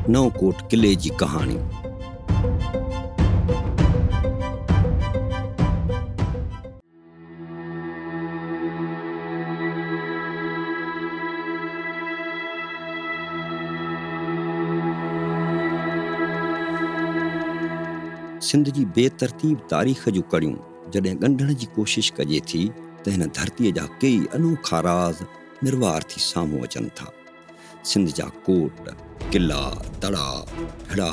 नवकोट किले जी कहानी। सिंध जी बेतरतीब तारीख़ जूं कड़ियूं जॾहिं ॻंढण जी कोशिश कजे थी त हिन धरतीअ जा कई अनोखा राज़ निर्वार थी साम्हूं अचनि था। सिंध जा कोट, किला, दड़ा, भिड़ा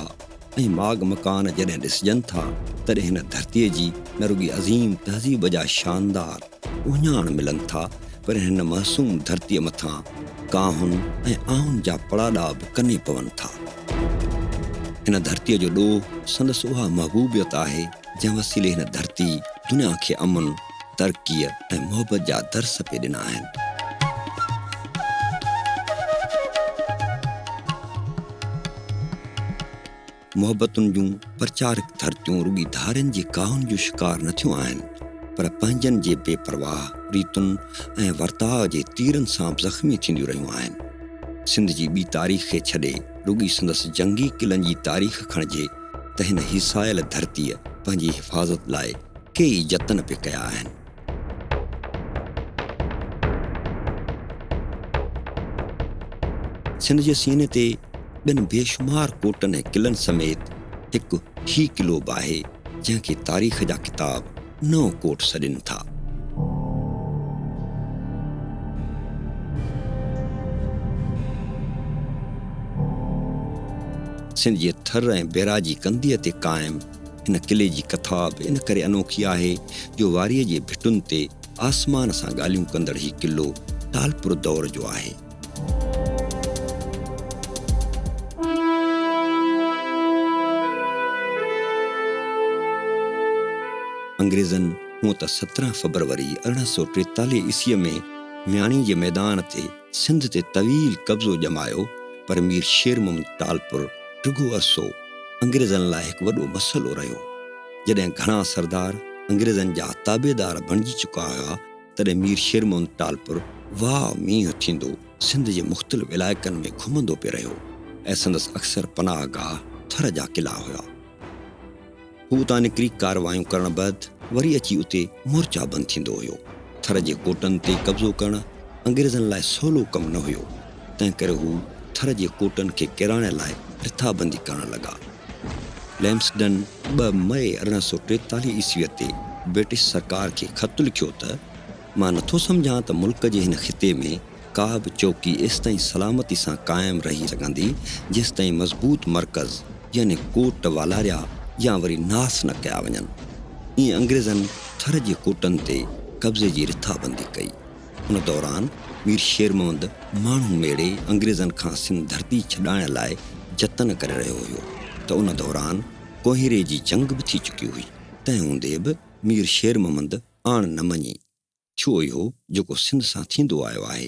ऐं माग मकान जॾहिं ॾिसजनि था तॾहिं हिन धरतीअ जी न रुॻी अज़ीम तहज़ीब जा शानदार उहिञाण मिलनि था, पर हिन मासूम धरतीअ मथां काहुन ऐं आहुन जा पड़ाॾा बि कने पवनि था। हिन धरतीअ जो ॾोह संदसि उहा महबूबियत आहे जंहिं वसीले हिन धरती दुनिया खे अमन, तरक़ीअ ऐं मोहबत जा दर्स पे ॾिना आहिनि। मोहबतुनि जूं प्रचारक धरतियूं रुॻी धारियुनि जी काहुन जूं शिकार न थियूं आहिनि, पर पंहिंजनि जे बेपरवाह रीतुनि ऐं वर्ताव जे तीरनि सां ज़ख़्मी थींदियूं रहियूं आहिनि। सिंध जी ॿी तारीख़ खे छॾे रुॻी संदसि जंगी क़िलनि जी तारीख़ खणिजे त हिन हिसायल धरतीअ पंहिंजी हिफ़ाज़त लाइ कई जतन पे कया आहिनि। सिंध जे सीने ते ॿिनि बेशुमार कोटनि ऐं क़िलनि समेत हिकु ही क़िलो बि आहे जंहिंखे तारीख़ जा किताब नओं कोट सॾनि था। सिंध जे थर ऐं बैराजी कंदीअ ते क़ाइमु हिन क़िले जी कथा बि इन करे अनोखी आहे जो वारीअ जे भिटुनि ते आसमान सां ॻाल्हियूं कंदड़ ही क़िलो टालपुर दौर जो आहे। अंग्रेज़नि हूअं त 17 फरवरी 1843 ईस्वीअ में मियाणी जे मैदान ते सिंध ते तवील कब्ज़ो ॼमायो, पर मीर शेर मोहम्मद टालपुर ॾिघो अरसो अंग्रेज़नि लाइ हिकु वॾो मसइलो रहियो। जॾहिं घणा सरदार अंग्रेज़नि जा ताबेदार बणिजी चुका हुआ तॾहिं मीर शेर मोहम्मद टालपुर वाह मींहुं थींदो सिंध जे मुख़्तलिफ़ इलाइक़नि में घुमंदो पियो रहियो ऐं संदसि अक्सर पनाह गाह थर जा किला हुआ। हू उतां निकिरी कारवायूं करण बैदि वरी अची उते मोर्चा बंदि थींदो हुयो। थर जे कोटनि ते कब्ज़ो करणु अंग्रेज़नि लाइ सवलो कमु न हुयो, तंहिं करे हू थर जे कोटनि खे किराइण लाइ रिथाबंदी करणु लॻा। लैम्सडन 2 मई 1843 ईस्वीअ ते ब्रिटिश सरकार खे ख़त लिखियो त मां नथो सम्झां त मुल्क जे हिन ख़िते में का बि चौकी एसिताईं सलामती सां क़ाइमु रही सघंदी जेसिताईं मज़बूत मर्कज़ यानी कोट वालारिया या वरी नास न कया वञनि। ईअं अंग्रेज़नि थर जे कोटनि ते कब्ज़े जी रिथाबंदी कई। उन दौरान मीर शेर मोहम्मद माण्हू मेड़े अंग्रेज़नि खां सिंध धरती छॾाइण लाइ जतन करे रहियो हुयो त उन दौरान कोहीरे जी जंग बि थी चुकी हुई। तंहिं हूंदे बि मीर शेर मोहम्मद आण न मञी। थियो इहो जेको सिंध सां थींदो आयो आहे।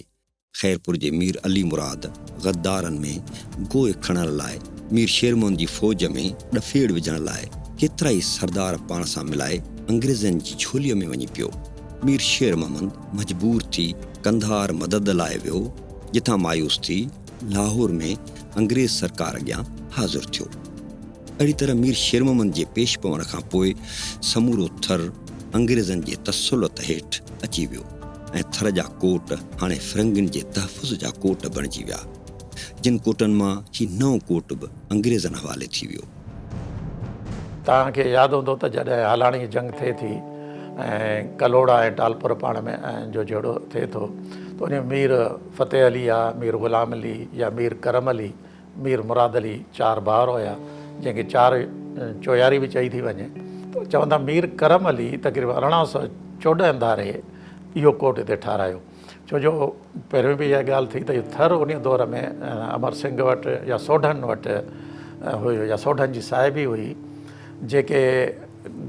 ख़ैरपुर जे मीर अली मुराद गद्दारनि में गोए खणण लाइ मीर शेर मोहम्मद जी फ़ौज में ॾफेड़ विझण लाइ केतिरा ई सरदार पाण सां मिलाए अंग्रेज़नि जी झोलीअ में वञी पियो। मीर शेर मोहम्मद मजबूर थी कंधार मदद लाइ वियो, जिथां मायूस थी लाहौर में अंग्रेज़ सरकार अॻियां हाज़िर थियो। अहिड़ी तरह मीर शेर मोहम्मद जे पेश पवण खां पोइ समूरो थर अंग्रेज़नि जे तसल्लुत हेठि अची वियो ऐं थर जा कोट हाणे फिरंगियुनि जे तहफ़ुज़ जा कोट बणिजी विया, जिन कोटनि मां ही नओं कोट बि अंग्रेज़नि हवाले थी वियो। तव्हांखे यादि हूंदो त जॾहिं हालाणी जंग थिए थी ऐं कलोड़ा ऐं टालपुर पाण में जो जहिड़ो थिए थो त उन मीर फ़तेह अली आहे, मीर ग़ुलाम अली या मीर करम अली, मीर मुराद अली 4 भाउर हुया, जंहिंखे 4 चोयारी बि चई थी वञे। त चवंदा मीर करम अली तक़रीबन 1814 धारे इहो कोट हिते ठारायो, छो जो पहिरियों बि इहा ॻाल्हि थी त इहो थर उन दौर में अमर सिंह वटि या सोढनि वटि हुयो या सोढनि जी साहिबी हुई, जेके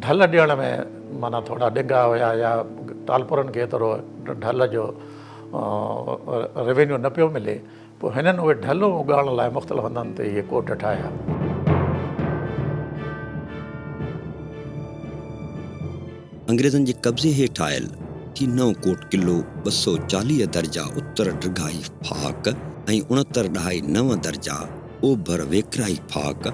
ढल ॾियण में माना थोरा ॾिघा हुया या टालपुरनि खे एतिरो ढल जो रेवेन्यू न पियो मिले। पोइ हिननि उहे ढलूं उगाइण लाइ मुख़्तलिफ़ हंधनि ते इहे कोट ठाहिया। अंग्रेज़नि जे कब्ज़े हेठि आयल ही नओं कोट किलो 240 दर्जा उत्तर डिघाई फाक ऐं 69 ॾहाई 9 दर्जा ओभर वेकराई फाक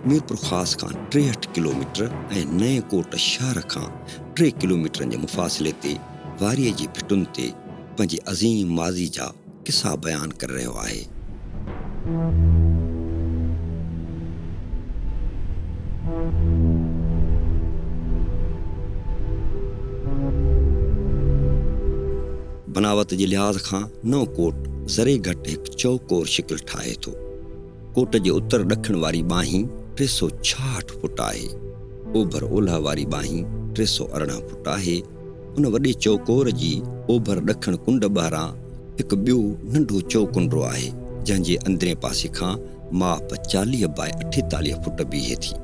मीरपुर ख़ास खां 63 किलोमीटर ऐं नए कोट शहर खां 3 किलोमीटर जे मुफ़ासिले ते वारीअ जी भिटुनि ते पंहिंजे अज़ीम माज़ी जा किसा बयानु करे रहियो आहे। बनावत जे लिहाज़ खां नओं कोट ज़रे घटि हिकु चौकोर शिकिल ठाहे थो। कोट जे उत्तर ॾखण वारी बाही 366 फुट आहे। ओभर ओलह वारी बाही 318 फुट आहे। उन वॾे चौकोर जी ओभर ॾखण कुंड ॿाहिरां हिकु ॿियो नंढो चौकुंडो आहे, जंहिंजे अंदरे पासे खां माप 40 बाय 48 फुट बीहे थी।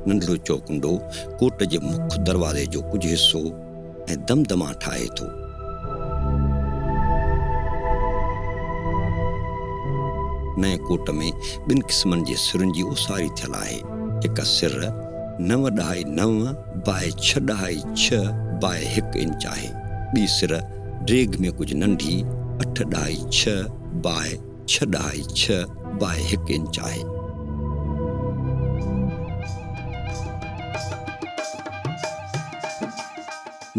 नंढड़ो चौकुंडो कोट जे मुख्य दरवाज़े जो कुझु हिसो ऐं दमदमा ठाहे थो। नए कोट में 2 क़िस्मनि जे सिरुनि जी उसारी थियल आहे। हिकु सिर 9.9 बाय 6.6 बाय 1 इंच आहे। ॿी सिर ड्रेग में कुझु नंढी 8.6 बाय 6.6 बाय 1 इंच आहे।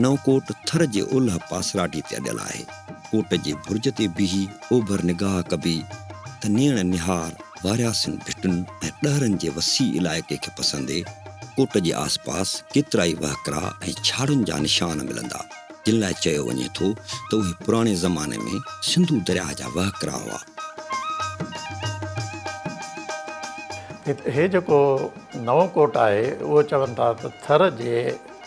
नओं कोट थर जे ओलह पासराटी ते अॾियल आहे। कोट जे बुर्ज ते बीही ओभर निगाह कबी त नेण निहार वारियासिन भिटुनि ऐं ॾहरनि जे वसी इलाइक़े खे पसंदि कोट जे आसपास केतिरा ई वहकरा ऐं छाड़ुनि जा निशान मिलंदा, जिन लाइ चयो वञे थो त उहे पुराणे ज़माने में सिंधु दरिया जा वहकरा हुआ। हे जेको नओं कोट आहे उहो चवनि था त थर जे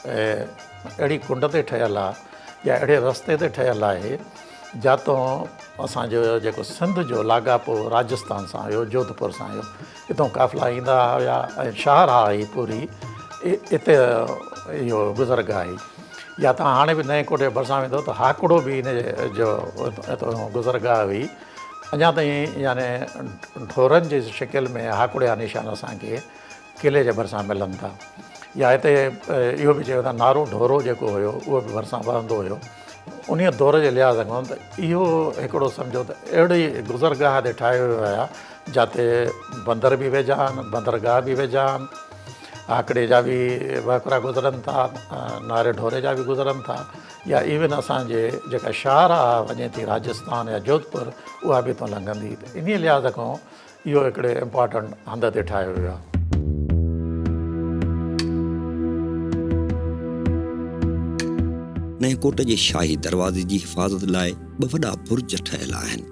अहिड़ी कुंड ते ठहियलु आहे या अहिड़े रस्ते ते ठहियलु आहे जातों असांजो जेको सिंध जो लाॻापो राजस्थान सां हुयो, जोधपुर सां हुयो। हितां काफ़िला ईंदा हुया ऐं शाहरा हुई पूरी हिते इहो गुज़रगाह हुई। या तव्हां हाणे बि नए कोट जे भरिसां वेंदो त हाकड़ो बि इन जो हितां गुज़रगाह हुई। अञा ताईं याने ढोरनि जी शिकिल में हाकड़े जा निशान असांखे किले जे भरिसां मिलनि था। या हिते इहो बि चयो था नारो ढोरो जेको हुयो उहो बि भरिसां वहंदो हुयो। उन दौर जे लिहाज़ खां त इहो हिकिड़ो सम्झो त अहिड़ी गुज़रगाह ते ठाहे वियो आहे जिते बंदर बि वेझा आहिनि, बंदरगाह बि वेझा आहिनि, आकड़े जा बि वहकरा गुज़रनि था, नारे ढोरे जा बि गुज़रनि था। या इवन असांजे जेका शाहरा वञे थी राजस्थान या जोधपुर उहा बि हितां लंघंदी। इन लिहाज़ खां इहो हिकिड़े इम्पॉर्टेंट हंध ते ठाहियो वियो आहे। नए कोट जे शाही दरवाज़े जी हिफ़ाज़त लाइ 2 वॾा बुर्ज ठहियल आहिनि।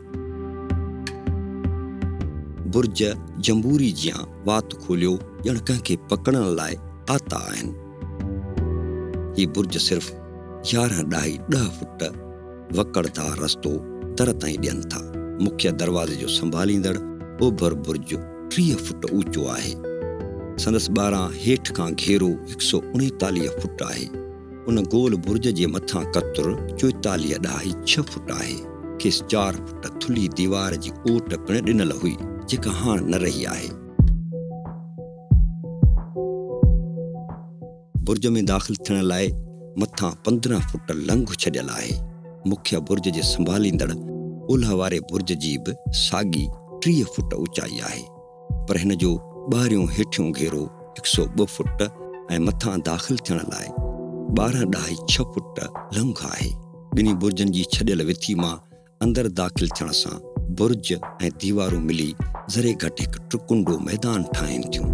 बुर्ज जंबूरी जियां वात खोलियो ॼण कंहिंखे पकड़ण लाइ आता आहिनि। ही बुर्ज सिर्फ़ 11.10 फुट वकड़दार रस्तो दर ताईं ॾियनि था। मुख्य दरवाज़े जो संभालींदड़ ओभर बुर्ज 30 फुट ऊचो आहे। संदसि ॿाहिरां हेठि खां घेरो 139 फुट आहे। उन गोल बुर्ज जे मथां कतुर 44.6 फुट आहे। खेसि 4 फुट थुल्ही दीवार जी ओट पिणु ॾिनल हुई, जेका हाणे न रही आहे। बुर्ज में दाख़िल थियण लाइ मथां 15 फुट लंघ छॾियल आहे। मुख्य बुर्ज जे संभालींदड़ ओलह वारे बुर्ज जी बि साॻी 30 फुट ऊचाई आहे, पर हिन जो ॿाहिरियों हेठियों घेरो 102 फुट ऐं मथां दाख़िल थियण लाइ 12.6 फुट लंघ आहे। ॿिन्ही बुर्जनि जी छॾियल विथी मां अंदरि दाख़िल थियण सां बुर्ज ऐं दीवारूं मिली ज़रे घटि हिकु ट्रिकुंडो मैदान ठाहिनि थियूं।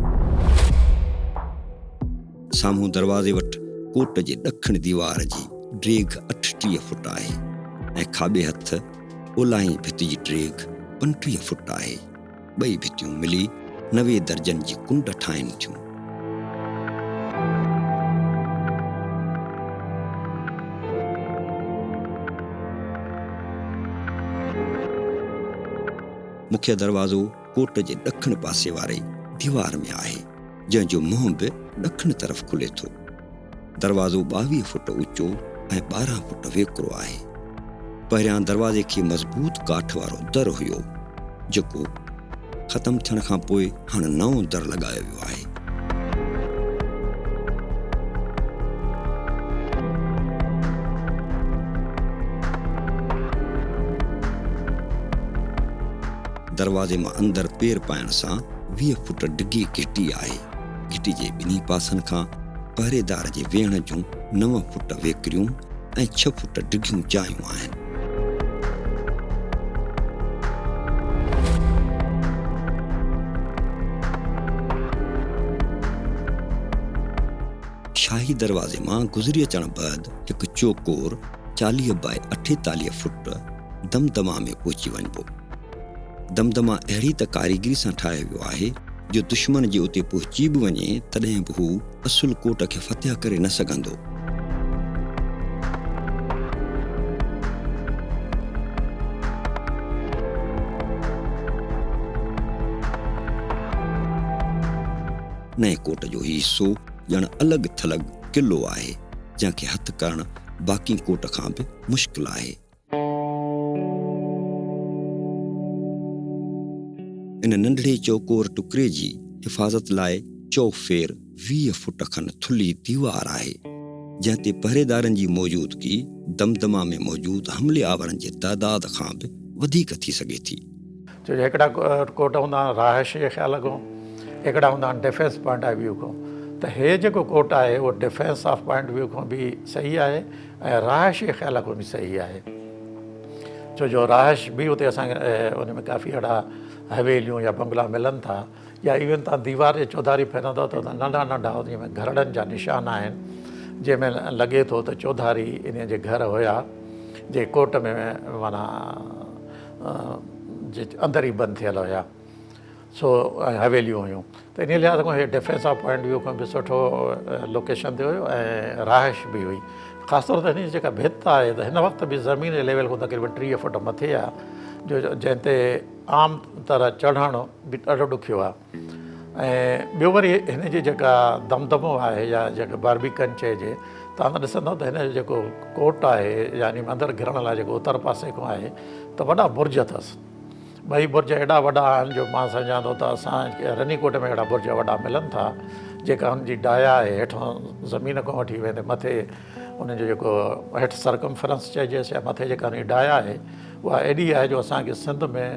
साम्हूं दरवाज़े वटि कोट जे ॾखण दीवार जी ड्रेग 38 फुट आहे ऐं खाॿे हथ ओलाहीं भिति जी ड्रेग 35 फुट आहे। ॿई भितियूं मिली 90 दर्जन जी कुंड ठाहिनि थियूं। मुख्य दरवाज़ो कोट जे ॾखण पासे वारे दीवार में आहे, जंहिंजो मुंहुं बि ॾखण तरफ़ खुले थो। दरवाज़ो 22 फुट ऊचो ऐं 12 फुट वेकिरो आहे। पहिरियां दरवाज़े खे मज़बूत काठ वारो दर हुयो, जेको ख़तमु थियण खां पोइ हाणे नओं दर लॻायो वियो आहे। दरवाज़े मां अंदरि पेर पाइण सां 20 फुट डिघी घिटी आहे। घिटी जे ॿिन्ही पासनि खां पहरेदार जे वेहण जूं 9 फुट वेकिरियूं ऐं 6 फुट डिघियूं जायूं आहिनि। शाही दरवाज़े मां गुज़री अचण बैदि हिकु चौकोर 40 बाय 48 फुट दमदमा में पहुची वञिबो। दमदमा अहिड़ी त कारीगरी सां ठाहियो वियो आहे जो दुश्मन जे उते पहुची बि वञे तॾहिं बि हू असुल कोट खे फतह करे न सघंदो। नए कोट जो ही हिस्सो ॼण अलॻि थलॻि किलो आहे जंहिंखे हथु करणु बाक़ी कोट खां बि मुश्किल आहे। इन नंढड़े चौकोर टुकड़े जी हिफ़ाज़त लाइ चौफेर 20 फुट खनि थुल्ही दीवार आहे जंहिं ते पहरेदारनि जी मौजूदगी दमदमा में मौजूदु हमले आवरनि जे तइदाद खां बि वधीक थी सघे थी। छो जो हिकिड़ा कोट हूंदा आहिनि रहाइश जे ख़्याल खां, हिकिड़ा हूंदा आहिनि डिफेंस पॉइंट ऑफ व्यू खां। त हे जेको कोट आहे उहो डिफेंस ऑफ पॉइंट व्यू खां बि सही आहे ऐं रहाइश जे ख़्याल खां बि सही आहे। छो जो रहाइश बि उते असांखे उन में काफ़ी अहिड़ा हवेलियूं या बंगला मिलनि था, या इवन तव्हां दीवार जे चौधारी फेरंदव त नंढा नंढा जंहिंमें घरड़नि जा निशान आहिनि, जंहिंमें लॻे थो त चौधारी इन जे घर हुया जे कोट में माना जे अंदरि ई बंदि थियल हुया, सो हवेलियूं हुयूं। त इन लिहाज़ खां इहे डिफेंस ऑफ पॉइंट व्यू खां बि सुठो लोकेशन ते हुयो ऐं रहाइश बि हुई। ख़ासि तौर ते हिन जी जेका भित आहे त हिन वक़्तु बि ज़मीन जे लेवल खां तक़रीबन 30 फुट मथे आहे, जो जंहिं ते आम तरह चढ़णु बि ॾाढो ॾुखियो आहे। ऐं ॿियो वरी हिन जी जेका दमदमो आहे या जेका बारबीकन चइजे, तव्हां त ॾिसंदव त हिन जो जेको कोट आहे यानी अंदरि घिरण लाइ जेको उतर पासे खां आहे त वॾा बुर्ज अथसि। ॿई बुर्ज एॾा वॾा आहिनि जो मां सम्झां थो त असांखे रनीकोट में अहिड़ा बुर्ज वॾा मिलनि था जेका हुनजी डाया आहे हेठां ज़मीन खां वठी वेंदे मथे उनजो जेको हेठि सरकमफ्रेंस चइजेसि या मथे जेका हुनजी डाया आहे उहा एॾी आहे जो असांखे सिंध में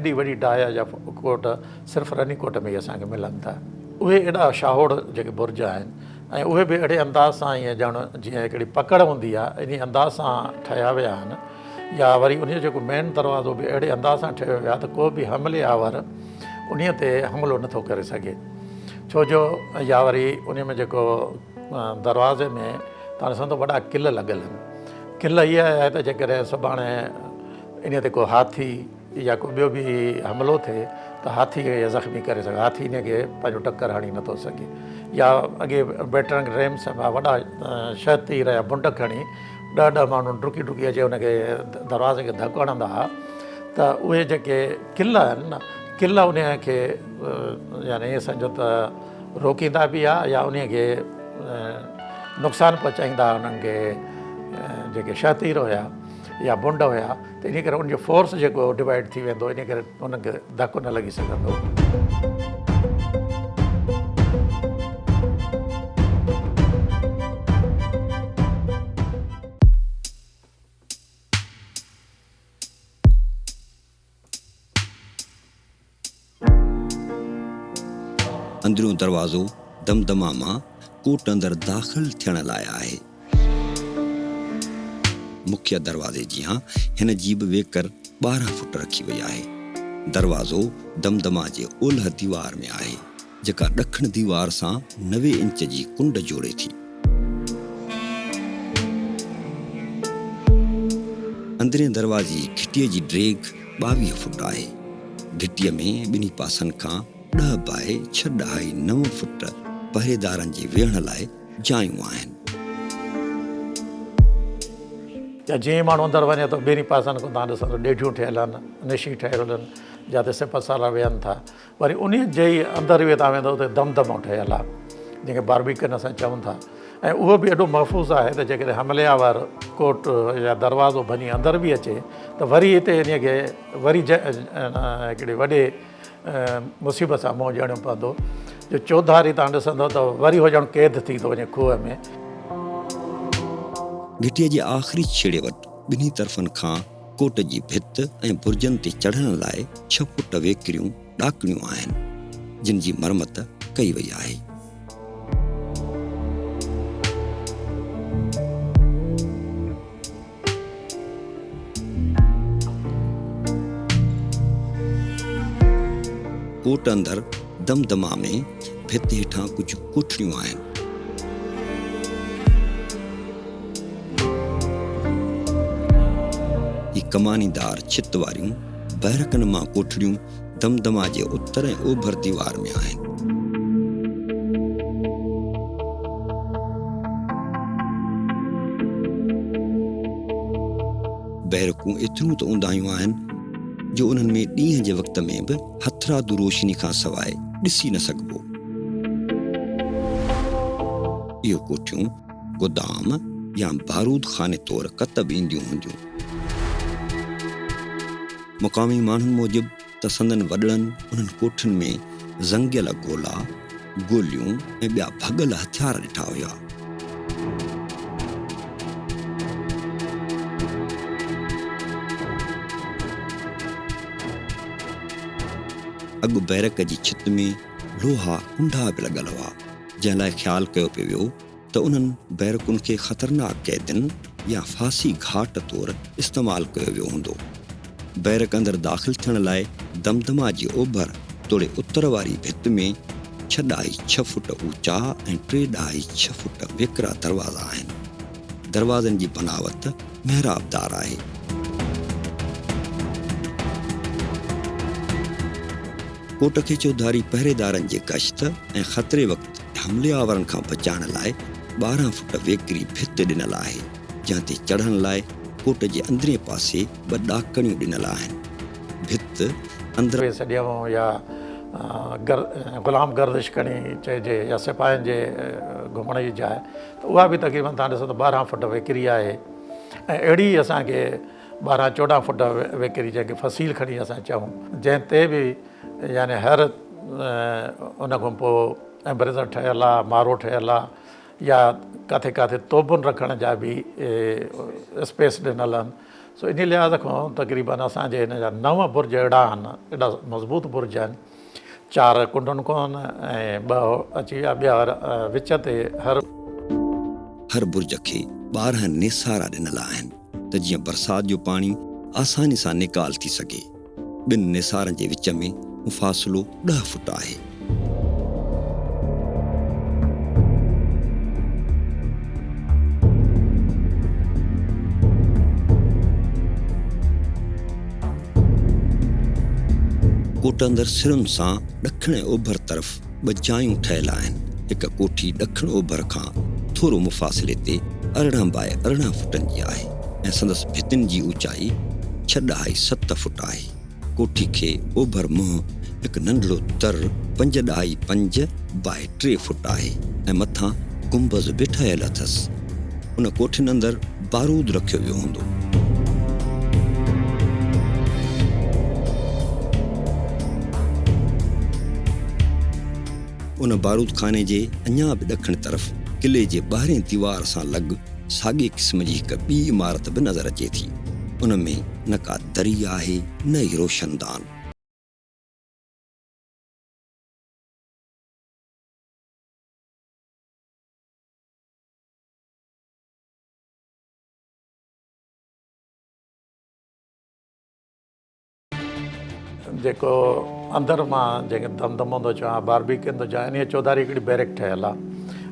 एॾी वॾी डाया जा कोट सिर्फ़ु रनीकोट में ई असांखे मिलनि था। उहे एॾा शाहोड़ जेके बुर्ज आहिनि ऐं उहे बि अहिड़े अंदाज़ सां ईअं ॼण जीअं हिकिड़ी पकड़ हूंदी आहे इन अंदाज़ सां ठहिया विया आहिनि, या वरी उन जो जेको मेन दरवाज़ो बि अहिड़े अंदाज़ सां ठहियो वियो आहे त को बि हमले आवर उन ते हमिलो नथो करे सघे। छो जो या वरी उन में जेको दरवाज़े में तव्हां ॾिसंदो वॾा किल लॻल आहिनि। किल इहा आहे त जेकॾहिं सुभाणे इन ते को हाथी या को ॿियो बि हमिलो थिए त हाथी खे ज़ख़्मी करे सघे, हाथी इन खे पंहिंजो टकर हणी नथो सघे। या अॻे बैटरंग रेम्स वॾा 6 तीर या बुंड खणी 10 माण्हू डुकी डुकी अचे हुनखे दरवाज़े खे धकु हणंदा हुआ, त उहे जेके किल आहिनि न, किल उन खे यानी ईअं सम्झो त रोकींदा बि आहे या उन खे नुक़सानु पहुचाईंदा उन्हनि खे जेके 6 तीर हुया या बुंड हुया। त इन करे उनजो फोर्स जेको डिवाइड थी वेंदो, इन करे उनखे धकु न लॻी सघंदो। अंदरियों दरवाज़ो दमदमा मां कोट अंदरि दाख़िल थियण लाइ आहे। मुख्य दरवाज़े जी हिन जी बि वेकर 12 फुट रखी वई आहे। दरवाज़ो दमदमा जे ओलह दीवार में आहे जेका ॾखण दीवार सां 90 इंच जी कुंड जोड़े थी। अंदरें दरवाज़े जी घिटीअ जी ड्रेग 22 फुट आहे। घिटीअ में ॿिन्ही पासनि खां 10 बाय 6.9 फुट पहरेदारनि जे वेहण लाइ जायूं आहिनि। या जीअं माण्हू अंदरि वञे थो ॿिन्ही पासनि खां तव्हां ॾिसंदो ॾेढियूं ठहियल आहिनि, निशी ठहियल आहिनि जिते सिप साला वेहनि था। वरी उन जे ई अंदरि बि तव्हां वेंदो त दमदमो ठहियल आहे जंहिंखे बारबीकन असां चऊं था। ऐं उहो बि एॾो महफ़ूज़ आहे त जेकॾहिं हमलियावर कोट या दरवाज़ो भञी अंदरि बि अचे त वरी हिते इन खे वरी हिकिड़े वॾे मुसीबत सां मुंहुं ॾियणो पवंदो जो चौधारी तव्हां ॾिसंदव त वरी हो ॼण क़ैद थी थो वञे खूह में। घिटीअ जे आख़िरी छेड़े वटि ॿिन्ही तरफ़नि खां कोट जी भित ऐं बुर्जनि ते चढ़ण लाइ 6 फुट वेकिरियूं ॾाकणियूं आहिनि जिन जी मरमत कई वई आहे। कोट अंदरि दमदमा में भित हेठां कुझु कोठड़ियूं आहिनि। ही कमानीदार छित वारियूं बैरकनि मां कोठड़ियूं दमदमा जे उत्तर ऐं ओभर दीवार में आहिनि। बैरकूं एतिरियूं त ऊंदाहियूं आहिनि जो उन्हनि में ॾींहं जे वक़्त में बि हथरादू रोशनी खां सवाइ ॾिसी न सघिबो। इहो कोठियूं गोदाम या बारूद खाने तौरु कतब ईंदियूं हूंदियूं। मुक़ामी माण्हुनि मूजिबि त संदनि वॾड़नि उन्हनि कोठियुनि में ज़ंगियल गोला, गोलियूं ऐं ॿिया भॻल हथियार ॾिठा हुआ। अॻु बैरक जी छित में लोहा कुंडा बि लॻल हुआ, जंहिं लाइ ख़्यालु कयो पियो वियो त उन्हनि बैरकुनि खे ख़तरनाक कैदियुनि या फांसी घाट तौरु इस्तेमालु कयो वियो हूंदो। बैरक अंदरि दाख़िल थियण लाइ दमदमा जी ओभर तोड़े उत्तर वारी भित में 6.6 फुट ऊचा ऐं 3.6 फुट वेकिरा दरवाज़ा आहिनि। दरवाज़नि जी बनावट महराबदार आहे। कोट खे चौधारी पहरेदारनि जे गश्त ऐं ख़तरे वक़्तु हमलेआवरनि खां बचाइण लाइ 12 फुट वेकिरी भित ॾिनल आहे, जंहिं ते चढ़ण लाइ कोट जे अंदरे पासे 2 ॾाकणियूं ॾिनल आहिनि। भित अंदरि सॼियूं या ग़ुलाम गर्दिश खणी चइजे या सिपाहियुनि जे घुमण जी जाइ, त उहा बि तक़रीबन तव्हां ॾिसो त 12 फुट वेकिरी आहे। ऐं अहिड़ी असांखे 12-14 फुट वेकिरी जंहिंखे फसील खणी असां चऊं, जंहिं ते बि यानी हर उन खां पोइ एम्ब्रेज़र ठहियलु आहे, मारो ठहियलु आहे, या किथे किथे तोबुनि रखण जा बि स्पेस ॾिनल आहिनि। सो इन लिहाज़ खां तक़रीबन असांजे हिन जा 9 बुर्ज अहिड़ा आहिनि, एॾा मज़बूत बुर्ज आहिनि। 4 कुंडनि खां ऐं 2 अची विया ॿिया विच ते। हर बुर्ज खे 12 नेसारा ॾिनल आहिनि त जीअं बरसाति जो पाणी आसानी सां निकाल थी सघे। 2 नेसारनि जे विच में मुफ़ासिलो 10 फुट आहे। कोट अंदरि सिरुनि सां ॾखण ऐं ओभर तरफ़ 2 जायूं ठहियल आहिनि। हिकु कोठी ॾखण ओभर खां थोरो मुफ़ासिले ते 18 फुटनि जी आहे ऐं संदसि भितियुनि जी ऊचाई 6.7 फुट आहे। कोठी खे ओभर मुंहुं हिकु नंढड़ो दर 5.5 फुट आहे ऐं मथां गुंबज़ बि ठहियल अथसि। उन कोठियुनि अंदरि बारूद रखियो वियो हूंदो। उन बारूद खाने जे अञा बि ॾखण तरफ़ किले जे ॿाहिरें दीवार सां लॻ साॻिए क़िस्म जी हिकु ॿी इमारत बि नज़र अचे थी। उन में न का दरी आहे न ई रोशनदान। जेको अंदरि मां जंहिंखे दमदमो थो चवां, बारबीकिन थो चवां, इन चौधारी हिकिड़ी बैरक ठहियलु आहे।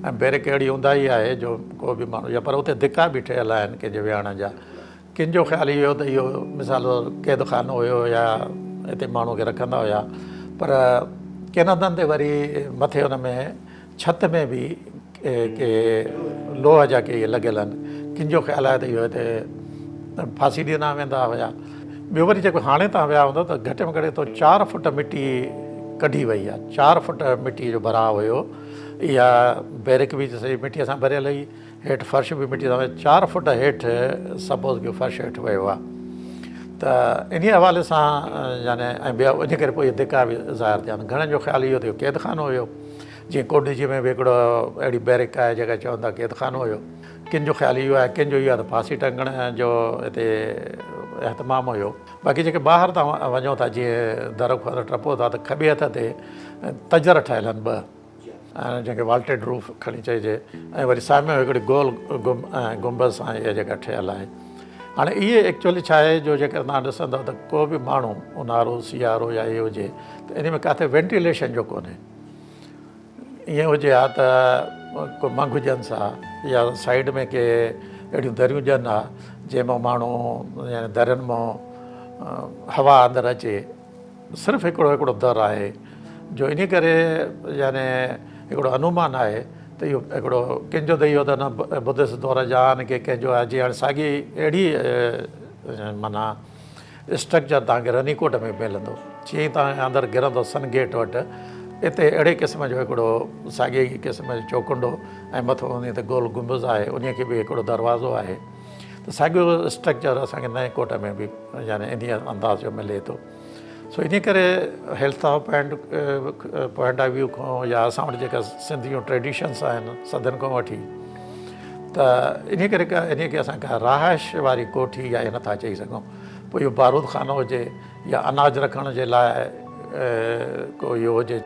ऐं बैरक अहिड़ी ऊंदाही आहे जो को बि माण्हू, या पर उते धिका बि ठहियल आहिनि कंहिंजे विहण जा। किन जो ख़्यालु इहो त इहो मिसाल क़ैदखानो हुयो या हिते माण्हू खे रखंदा हुया, पर किन हंधनि ते वरी मथे हुन में छत में बि के लोह जा के लॻियल आहिनि। किन जो ख़्यालु आहे त इहो हिते फांसी ॾिना वेंदा हुया। ॿियो वरी जेको हाणे तव्हां विया हूंदो त घटि में घटि तो 4 फुट मिटी कढी वई आहे। 4 फुट मिटी जो भराव हुयो। इहा बैरक बि सही मिटीअ सां भरियल हुई, हेठि फर्श बि मिटीअ सां, 4 फुट हेठि सपोज़ कयो फर्श हेठि वियो आहे। त इन हवाले सां यानी ऐं ॿिया इन करे पोइ इहे धिका बि ज़ाहिर थिया आहिनि। घणनि जो ख़्यालु इहो थियो क़ैदखानो हुयो, जीअं कोडीजी में बि हिकिड़ो अहिड़ी बैरक आहे जेका चवंदा क़ैदखानो हुयो। किन जो ख़्यालु इहो आहे, किन जो इहो आहे त फांसी टंगण जो हिते एहतमाम हुयो। बाक़ी जेके ॿाहिरि तव्हां वञो था जीअं दर खुद टपो था त खॿे हथ ते तजर ठहियल आहिनि ॿ, ऐं जंहिंखे वाल्टेड रूफ खणी चइजे, ऐं वरी साम्हूं हिकिड़ी गोल गुंबद सां इहा जेका ठहियल आहे। हाणे इहे एक्चुअली छा आहे जो जेकर तव्हां ॾिसंदव त को बि माण्हू ऊन्हारो सियारो या इहो हुजे त इन में किथे वेंटिलेशन जो कोन्हे। ईअं हुजे हा त को मंग हुजनि सा या साइड में के अहिड़ियूं दरियूं ॾियनि हा जंहिंमां माण्हू यानी दरियुनि मां हवा अंदरि अचे। सिर्फ़ु हिकिड़ो दर आहे जो इन करे यानी हिकिड़ो अनुमान आहे त इहो हिकिड़ो कंहिंजो त इहो त न बुद्धिस्ट दौर जा न की कंहिंजो आहे। जीअं हाणे साॻी अहिड़ी माना स्ट्रक्चर तव्हांखे रनीकोट में मिलंदो, जीअं ई तव्हां अंदरि गिरंदो सन गेट वटि, हिते अहिड़े क़िस्म जो हिकिड़ो साॻिए ई क़िस्म जो चौकुंडो ऐं मथां उन ते गोल गुंबज़ आहे, उन खे बि हिकिड़ो दरवाज़ो आहे। त साॻियो स्ट्रक्चर असांखे नए कोट में बि यानी इन अंदाज़ जो मिले थो। सो इन करे health of point of view खां या असां वटि जेका सिंधियूं ट्रेडिशन्स आहिनि सदियुनि खां वठी, त इन करे इन खे असां का रहाइश वारी कोठी या इहे नथा चई सघूं। पोइ इहो बारूद खानो हुजे या अनाज रखण जे लाइ को इहो हुजे।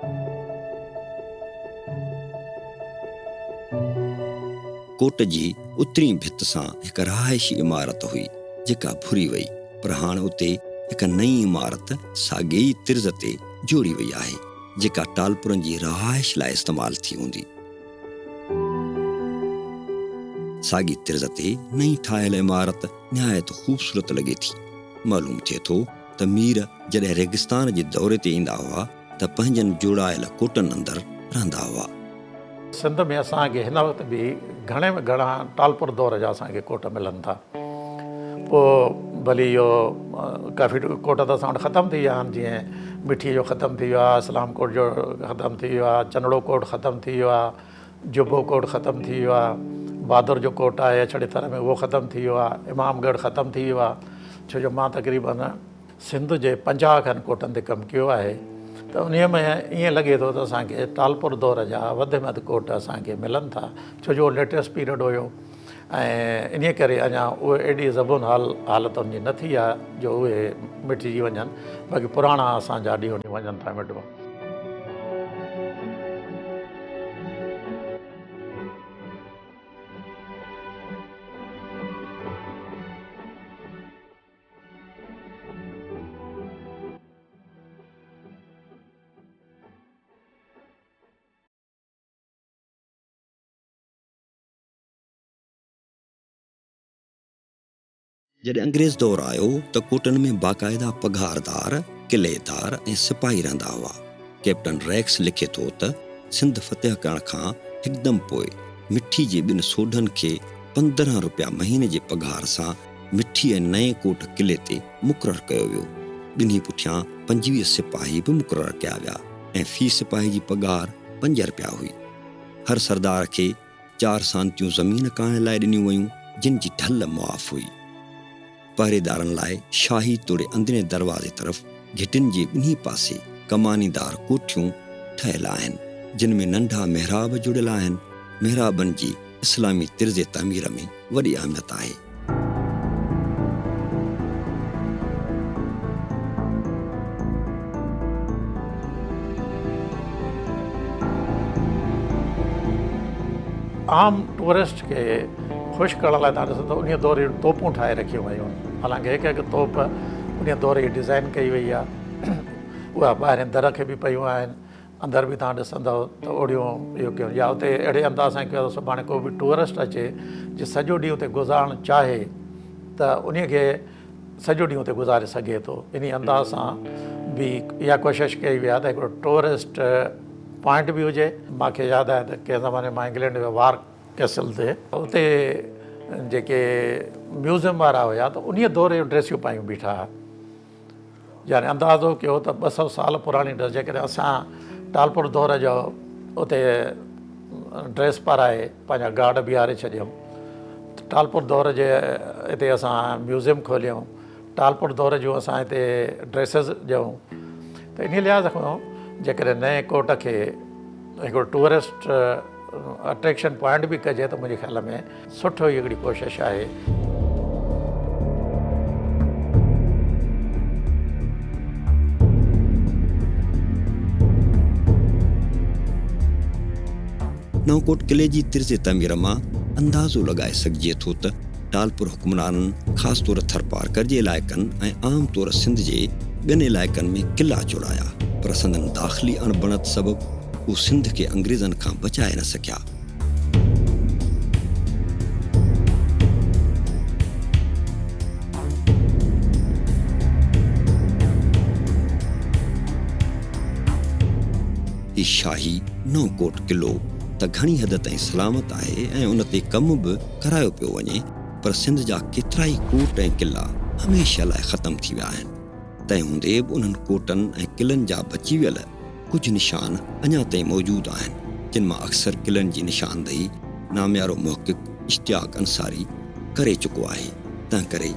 कोट जी उतरी भित सां हिकु रहाइशी इमारत हुई जेका भुरी वई, पर हाणे उते हिकु नई इमारत साॻिए ई तिर्ज़ ते जोड़ी वई आहे जेका टालपुरनि जी रहाइश लाइ इस्तेमालु थी हूंदी। साॻी तिर्ज़ ते नई ठाहियल इमारत निहायत ख़ूबसूरत लॻे थी। मालूम थिए थो त मीर जॾहिं रेगिस्तान जे दौरे ते ईंदा हुआ त पंहिंजनि जोड़ायल कोटनि अंदरि रहंदा हुआ। सिंध में असांखे हिन वक़्तु बि घणे में घणा टालपुर दौर जा असांखे कोट मिलनि था। पोइ भली इहो काफ़ी कोट त असां वटि ख़तमु थी विया आहिनि, जीअं मिठी जो ख़तमु थी वियो आहे, इस्लाम कोट जो ख़तमु थी वियो आहे, चनड़ो कोट ख़तमु थी वियो आहे, जुबो कोट ख़तमु थी वियो आहे, बहादुर जो कोट आहे छड़े थर में उहो ख़तमु थी वियो आहे, इमामगढ़ ख़तमु थी वियो आहे। छो जो मां तक़रीबन सिंध जे 50 खनि कोटनि ते कमु कयो आहे, त उन में ईअं लॻे थो त असांखे टालपुर दौर जा वधि में वधि कोट असांखे मिलनि था, छो जो लेटेस्ट पीरियड हुयो ऐं इन करे अञा उहे एॾी ज़बून हालतुनि जी न थी आहे जो उहे मिटिजी वञनि। बाक़ी पुराणा असांजा ॾींहों ॾींहुं वञनि था मिटो। जॾहिं अंग्रेज़ दौर आयो त कोटनि में बाक़ाइदा पघारदार, किलेदार ऐं सिपाही रहंदा हुआ। कैप्टन रैक्स लिखे थो त सिंध फ़तह करण खां हिकदमि पोइ मिठी जे 2 सोढनि खे 15 रुपया महीने जे पघार सां मिठी ऐं नए कोट किले ते मुक़ररु कयो वियो। ॿिन्ही पुठियां 25 सिपाही बि मुक़ररु कया विया ऐं फी सिपाही जी पघार 5 रुपया हुई। हर सरदार खे 4 सांतियूं ज़मीन काइण लाइ ॾिनियूं वयूं जिन जी ढल मुआफ़ हुई। पहरेदारनि लाइ शाही तोड़े अंदरे दरवाज़े तरफ़ घिटिन जे ॿिन्ही पासे कमानीदार कोठियूं ठहियल आहिनि जिन में नंढा महराब जुड़ियल आहिनि। महराबनि जी इस्लामी तिर्ज़ तामीर में वॾी अहमियत आहे। आम टूरिस्ट खे ख़ुशि करण लाइ तव्हां ॾिसंदो उन दौर जूं तोपूं ठाहे रखियूं वयूं आहिनि। हालांकि हिकु तोप उन दौर जी डिज़ाइन कई वई आहे, उहा ॿाहिरि दर खे बि पियूं आहिनि, अंदरि बि तव्हां ॾिसंदव त ओड़ियूं इहो कयूं। या उते अहिड़े अंदाज़ सां कयो सुभाणे को बि टूरिस्ट अचे जे सॼो ॾींहुं उते गुज़ारणु चाहे त उन खे सॼो ॾींहुं उते गुज़ारे सघे थो। इन अंदाज़ सां बि इहा कोशिशि कई वई आहे त हिकिड़ो टूरिस्ट पॉइंट बि हुजे। मूंखे यादि आहे त कंहिं ज़माने मां इंग्लैंड वियो वार कैसल ते, उते जेके म्यूज़ियम वारा हुया त उन दौर जूं ड्रेसियूं पायूं बीठा हुआ। यानी अंदाज़ो कयो त 200 साल पुराणी ड्रेस जेकॾहिं असां टालपुर दौर जो उते ड्रेस पाराए पंहिंजा गार्ड बीहारे छॾियऊं, टालपुर दौर जे हिते असां म्यूज़ियम खोलियऊं, टालपुर दौर जूं असां हिते ड्रेसिस ॾियूं, त इन लिहाज़ खां जेकॾहिं नए कोट खे हिकिड़ो टूरिस्ट अट्रैक्शन पॉइंट बि कजे त मुंहिंजे ख़्याल में सुठो ई हिकिड़ी कोशिशि आहे। नवकोट किले जी तिर्ज़े तमीर मां अंदाज़ो लॻाए सघिजे थो त टालपुर हुक्मराननि ख़ासि तौर थरपारकर जे इलाइक़नि ऐं आम तौर सिंध जे ॿियनि इलाइक़नि में क़िला चोड़ाया, पर संदन दाख़िली अणबणत सबबि हू सिंध खे अंग्रेज़नि खां बचाए न सघिया। ही शाही नवकोट किलो त घणी हद ताईं सलामत आहे ऐं उन ते कमु बि करायो पियो वञे, पर सिंध जा केतिरा ई कोट ऐं किला हमेशह लाइ ख़तमु थी विया आहिनि। तंहिं हूंदे बि उन्हनि कोटनि ऐं किलनि जा बची वियल कुझु निशान अञा ताईं मौजूदु आहिनि, जिन मां अक्सर किलनि जी निशानदेही नामियारो मुहक़िक़ इश्तियाक अंसारी करे चुको आहे। तंहिं करे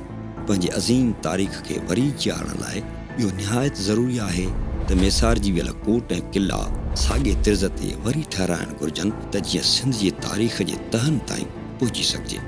पंहिंजे अज़ीम तारीख़ खे वरी ॼाणण लाइ इहो निहायत ज़रूरी आहे त मेसारजी वियल कोट ऐं किला साॻे तिर्ज़ ते वरी ठहिराइण घुरिजनि त जीअं सिंध जी तारीख़ जे तहनि ताईं पहुची सघिजे।